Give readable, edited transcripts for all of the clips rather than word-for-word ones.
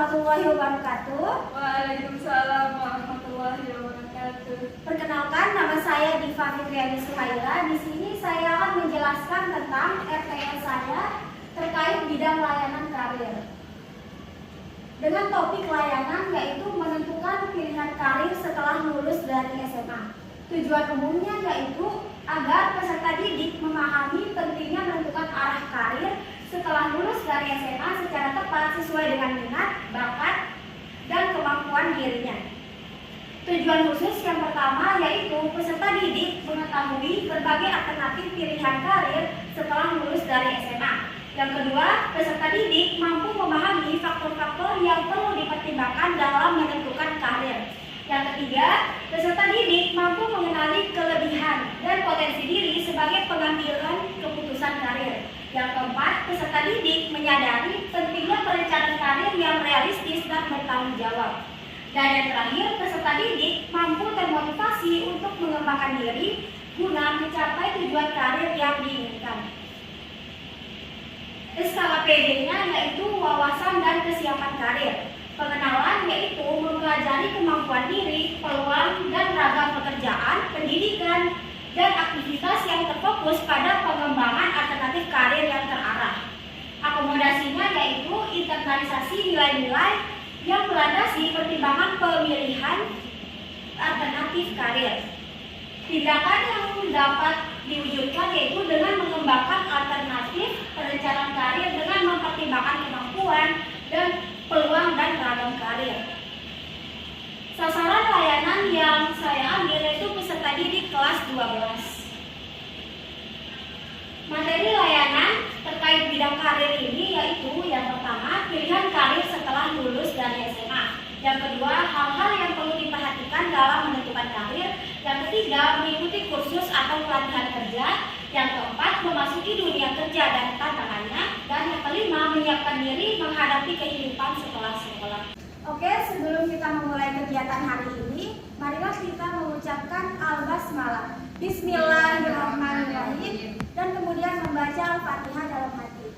warahmatullahi wabarakatuh. Waalaikumsalam warahmatullahi wabarakatuh. Perkenalkan, nama saya Diva Fitriani Suhaila. Di sini saya akan menjelaskan tentang RTL saya terkait bidang layanan karir. Dengan topik layanan yaitu menentukan pilihan karir setelah lulus dari SMA. Tujuan umumnya yaitu agar peserta didik memahami pentingnya menentukan arah karir setelah lulus dari SMA secara tepat sesuai dengan minat, bakat, dan kemampuan dirinya. Tujuan khusus yang pertama yaitu peserta didik mengetahui berbagai alternatif pilihan karir setelah lulus dari SMA. Yang kedua, peserta didik mampu memahami faktor-faktor yang perlu dipertimbangkan dalam menentukan karir. Yang ketiga, peserta didik mampu mengenali kelebihan dan potensi diri sebagai pengambilan keputusan karir. Yang keempat, peserta didik menyadari pentingnya perencanaan karir yang realistis dan bertanggung jawab. Dan yang terakhir, peserta didik mampu termotivasi untuk mengembangkan diri guna mencapai tujuan karir yang diinginkan. SKPD-nya yaitu wawasan dan kesiapan karir. Pengenalan yaitu mempelajari kemampuan diri, peluang, dan ragam pekerjaan, pendidikan, dan aktivitas yang terfokus pada pengembangan alternatif karir yang terarah. Akomodasinya yaitu internalisasi nilai-nilai yang melandasi pertimbangan pemilihan alternatif karir. Tindakan yang dapat diwujudkan yaitu dengan mengembangkan alternatif perencanaan karir dengan mempertimbangkan kemampuan dan peluang dan ragam karir. Sasaran layanan yang saya ambil yaitu peserta didik kelas 12. Materi layanan terkait bidang karir ini yaitu yang pertama, pilihan karir setelah lulus dari SMA. Yang kedua, hal-hal yang perlu diperhatikan dalam menentukan karir. Yang ketiga, mengikuti kursus atau pelatihan kerja. Yang keempat, memasuki dunia kerja dan tantangannya. Dan yang kelima, menyiapkan diri menghadapi kehidupan setelah sekolah. Oke, sebelum kita memulai kegiatan hari ini, marilah kita mengucapkan al-basmalah, Bismillahirrahmanirrahim, dan kemudian membaca Al-Fatihah dalam hati.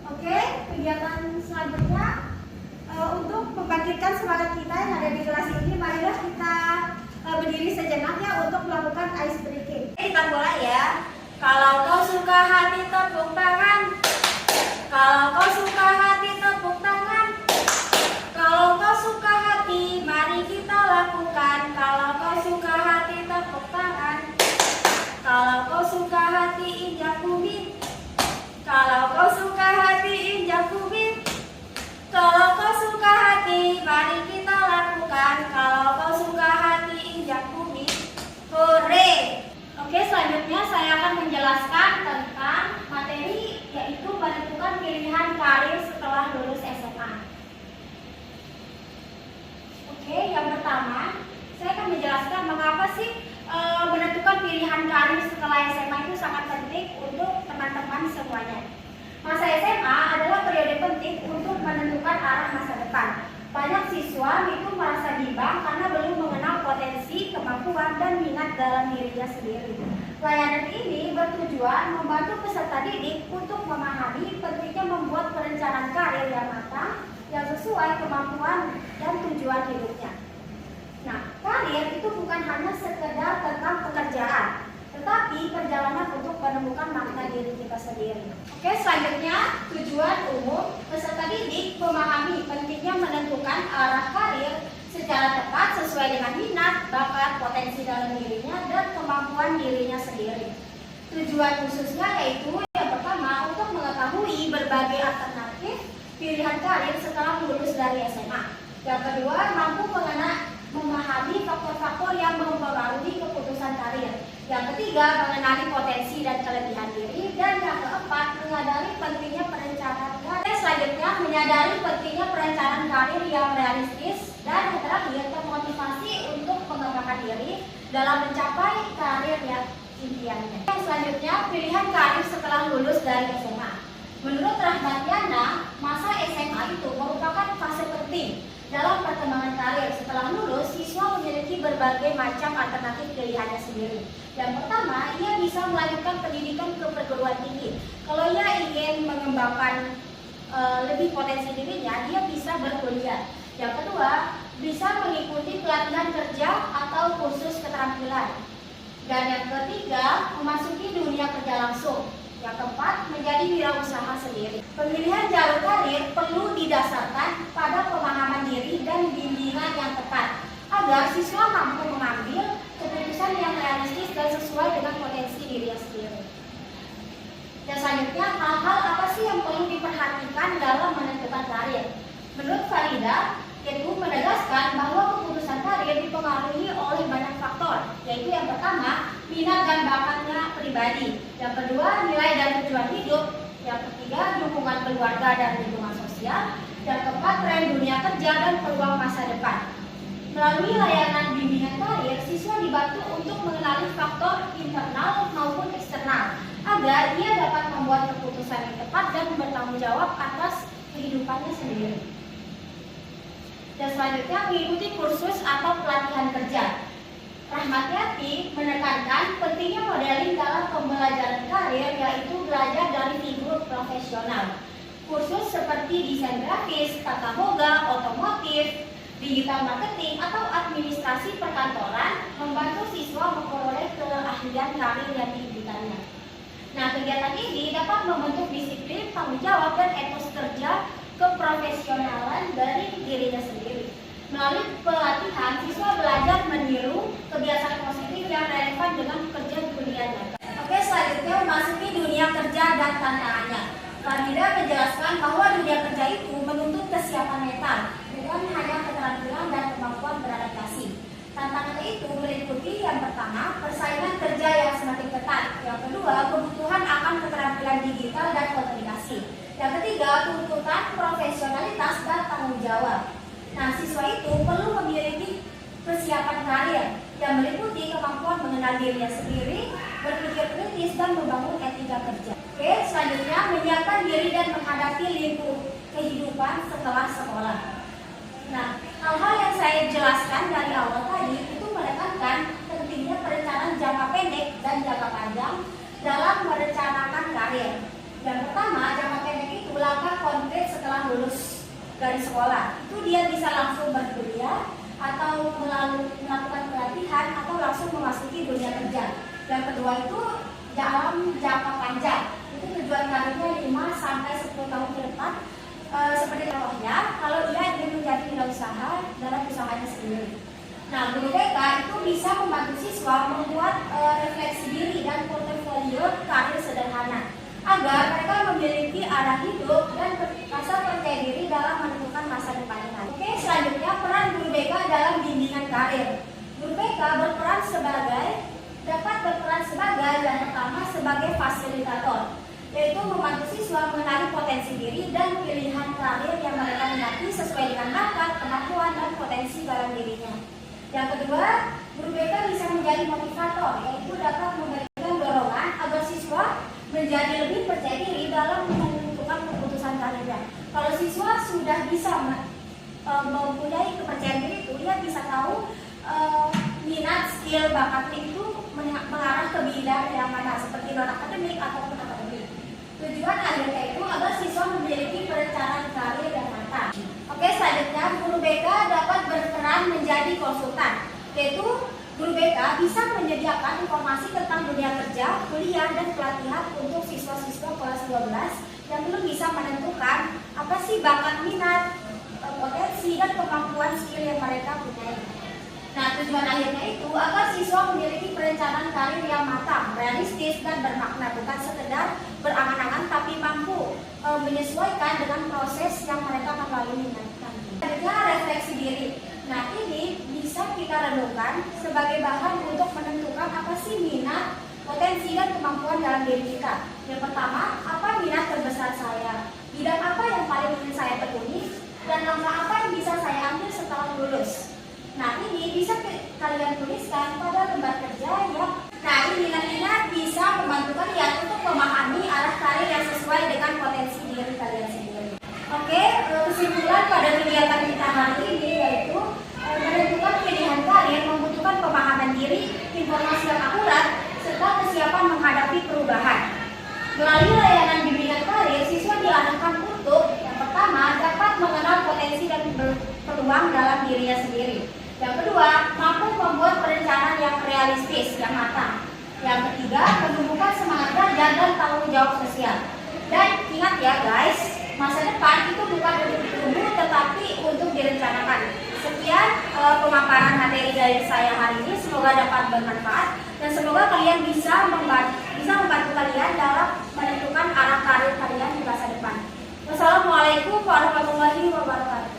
Oke, kegiatan selanjutnya untuk membangkitkan semangat kita yang ada di kelas ini, marilah kita berdiri sejenak ya untuk melakukan ice breaking. Kita mulai ya. Kalau kau suka hati tepuk tangan. Kalau kau suka hati tepuk tangan. Kalau kau suka hati, mari kita lakukan. Kalau kau suka hati tepuk tangan. Kalau kau suka hati, injak bumi. Kalau kau suka hati, injak bumi. Kalau kau suka hati, mari kita lakukan. Kalau kau suka hati, injak bumi. Hore! Oke, selanjutnya saya akan menjelaskan tentang materi yaitu menentukan pilihan karir setelah lulus SMA. Oke, yang pertama, saya akan menjelaskan mengapa sih menentukan pilihan karir setelah SMA itu sangat penting untuk teman-teman semuanya. Masa SMA adalah periode penting untuk menentukan arah masa depan. Banyak siswa itu merasa bimbang karena belum mengenal potensi, kemampuan, dan minat dalam dirinya sendiri. Layanan ini bertujuan membantu peserta didik untuk memahami pentingnya membuat perencanaan karir yang matang, yang sesuai kemampuan dan tujuan hidupnya. Nah, karir itu bukan hanya sekedar tentang pekerjaan, tetapi perjalanan untuk menemukan makna diri kita sendiri. Oke, selanjutnya tujuan umum peserta didik memahami pentingnya menentukan arah karir secara tepat sesuai dengan minat, bakat, potensi dalam dirinya, dan kemampuan dirinya sendiri. Tujuan khususnya yaitu yang pertama untuk mengetahui berbagai alternatif pilihan karir setelah lulus dari SMA. Yang kedua, mampu memahami faktor-faktor yang mempengaruhi keputusan karir. Yang ketiga, mengenali potensi dan kelebihan diri. Dan yang keempat, menyadari pentingnya perencanaan karir. Selanjutnya, menyadari pentingnya perencanaan karir yang realistis. Dan yang terakhir, termotivasi untuk mengembangkan diri dalam mencapai karir yang impiannya. Selanjutnya, pilihan karir setelah lulus dari SMA. Menurut Rahmat Yana, masa SMA itu merupakan fase penting dalam perkembangan karir. Setelah lulus, siswa memiliki berbagai macam alternatif pilihannya sendiri. Yang pertama, ia bisa melanjutkan pendidikan ke perguruan tinggi. Kalau ia ingin mengembangkan lebih potensi dirinya, bisa berkuliah. Yang kedua, bisa mengikuti pelatihan kerja atau kursus keterampilan. Dan yang ketiga, memasuki dunia kerja langsung. Yang keempat, menjadi wirausaha sendiri. Pemilihan jalur karir perlu didasarkan pada pemahaman diri dan bimbingan yang tepat agar siswa mampu mengambil keputusan yang realistis dan sesuai dengan potensi dirinya sendiri. Dan selanjutnya, hal-hal apa sih yang perlu diperhatikan dalam menentukan karir? Menurut Farida, yaitu menegaskan bahwa keputusan karir dipengaruhi oleh banyak faktor, yaitu yang pertama, minat dan bakatnya pribadi. Yang kedua, nilai dan tujuan hidup. Yang ketiga, dukungan keluarga dan lingkungan sosial. Yang keempat, tren dunia kerja dan peluang masa depan. Melalui layanan bimbingan karir, siswa dibantu untuk mengenali faktor internal maupun eksternal, agar ia dapat membuat keputusan yang tepat dan bertanggung jawab atas kehidupannya sendiri. Dan selanjutnya, mengikuti kursus atau pelatihan kerja. Rahmat Yati menekankan pentingnya modeling dalam pembelajaran karir, yaitu belajar dari figur profesional. Kursus seperti desain grafis, tata boga, otomotif, digital marketing, atau administrasi perkantoran membantu siswa memperoleh keahlian karir yang diinginkannya. Nah, kegiatan ini dapat membentuk disiplin, tanggung jawab, dan etos kerja keprofesionalan dari dirinya sendiri. Melalui pelatihan, siswa belajar meniru kebiasaan positif yang relevan dengan kerja di dunia nyata. Oke, selanjutnya memasuki dunia kerja dan tantangannya. Farida menjelaskan bahwa dunia kerja itu menuntut kesiapan mental, bukan hanya keterampilan dan kemampuan beradaptasi. Tantangan itu meliputi yang pertama, persaingan kerja yang semakin ketat. Yang kedua, kebutuhan akan keterampilan digital dan komunikasi. Yang ketiga, tuntutan profesionalitas dan tanggung jawab. Nah, siswa itu perlu memiliki persiapan karir yang meliputi kemampuan mengenal dirinya sendiri, berpikir kritis, dan membangun etika kerja. Oke, selanjutnya menyiapkan diri dan menghadapi lingkup kehidupan setelah sekolah. Nah, hal-hal yang saya jelaskan dari awal tadi itu menekankan pentingnya perencanaan jangka pendek dan jangka panjang dalam merencanakan karir. Yang pertama, jangka pendek itu langkah konkret setelah lulus dari sekolah. Itu dia bisa langsung berkuliah atau melakukan pelatihan atau langsung memasuki dunia kerja. Yang kedua itu dalam jangka panjang. Itu tujuan karirnya 5 sampai 10 tahun ke depan. Seperti contohnya, kalau ia ingin menjadi wirausaha dalam usahanya sendiri. Nah, guru BK itu bisa membantu siswa membuat refleksi diri dan portofolio karir sederhana, agar mereka memiliki arah hidup dan rasa percaya diri dalam menentukan masa depannya. Oke, selanjutnya peran guru BK dalam bimbingan karir. Guru BK dapat berperan sebagai yang pertama sebagai fasilitator, yaitu membantu siswa mengenali potensi diri dan pilihan karir yang mereka minati sesuai dengan bakat, kemampuan, dan potensi dalam dirinya. Yang kedua, guru BK bisa menjadi motivator, yaitu dapat memberikan dorongan agar siswa menjadi lebih percaya diri dalam menentukan keputusan karirnya. Kalau siswa sudah bisa mempunyai kepercayaan diri itu, dia bisa tahu minat, skill, bakatnya itu mengarah ke bidang yang mana, seperti non akademik ataupun akademik. Tujuan akhirnya itu agar siswa memiliki perencanaan karir yang matang. Oke, selanjutnya guru BK dapat berperan menjadi konsultan, yaitu guru BK bisa menyediakan informasi tentang dunia kerja, kuliah, dan pelatihan untuk siswa-siswa kelas 12 yang belum bisa menentukan apa sih bakat, minat, potensi, dan kemampuan skill yang mereka punya. Nah, tujuan akhirnya itu agar siswa memiliki perencanaan karir yang matang, realistis, dan bermakna, bukan sekedar berangan-angan tapi mampu menyesuaikan dengan proses yang mereka akan lalui nanti. Selanjutnya, refleksi diri. Nah, ini bisa kita renungkan sebagai bahan untuk menentukan apa sih minat, potensi, dan kemampuan dalam diri kita. Yang pertama, apa minat terbesar saya? Bidang apa yang paling ingin saya tekuni? Dan langkah apa yang bisa saya ambil setelah lulus? Nah, ini bisa kalian tuliskan pada lembar kerja ya. Nah, ini nantinya bisa membantu kalian untuk memahami arah karir yang sesuai dengan potensi diri kalian sendiri. Oke, kesimpulan pada kegiatan kita hari ini yaitu menentukan pilihan karir membutuhkan pemahaman diri, informasi yang akurat, serta kesiapan menghadapi perubahan. Melalui layanan bimbingan karir, siswa diarahkan untuk yang pertama dapat mengenal potensi dan berkembang dalam dirinya sendiri. Yang kedua, mampu membuat perencanaan yang realistis, yang matang. Yang ketiga, menumbuhkan semangat belajar dan tanggung jawab sosial. Dan ingat ya guys, masa depan itu bukan untuk ditunggu tetapi untuk direncanakan. Sekian pemaparan materi dari saya hari ini, semoga dapat bermanfaat dan semoga kalian bisa membantu kalian dalam menentukan arah karir kalian di masa depan. Wassalamualaikum warahmatullahi wabarakatuh.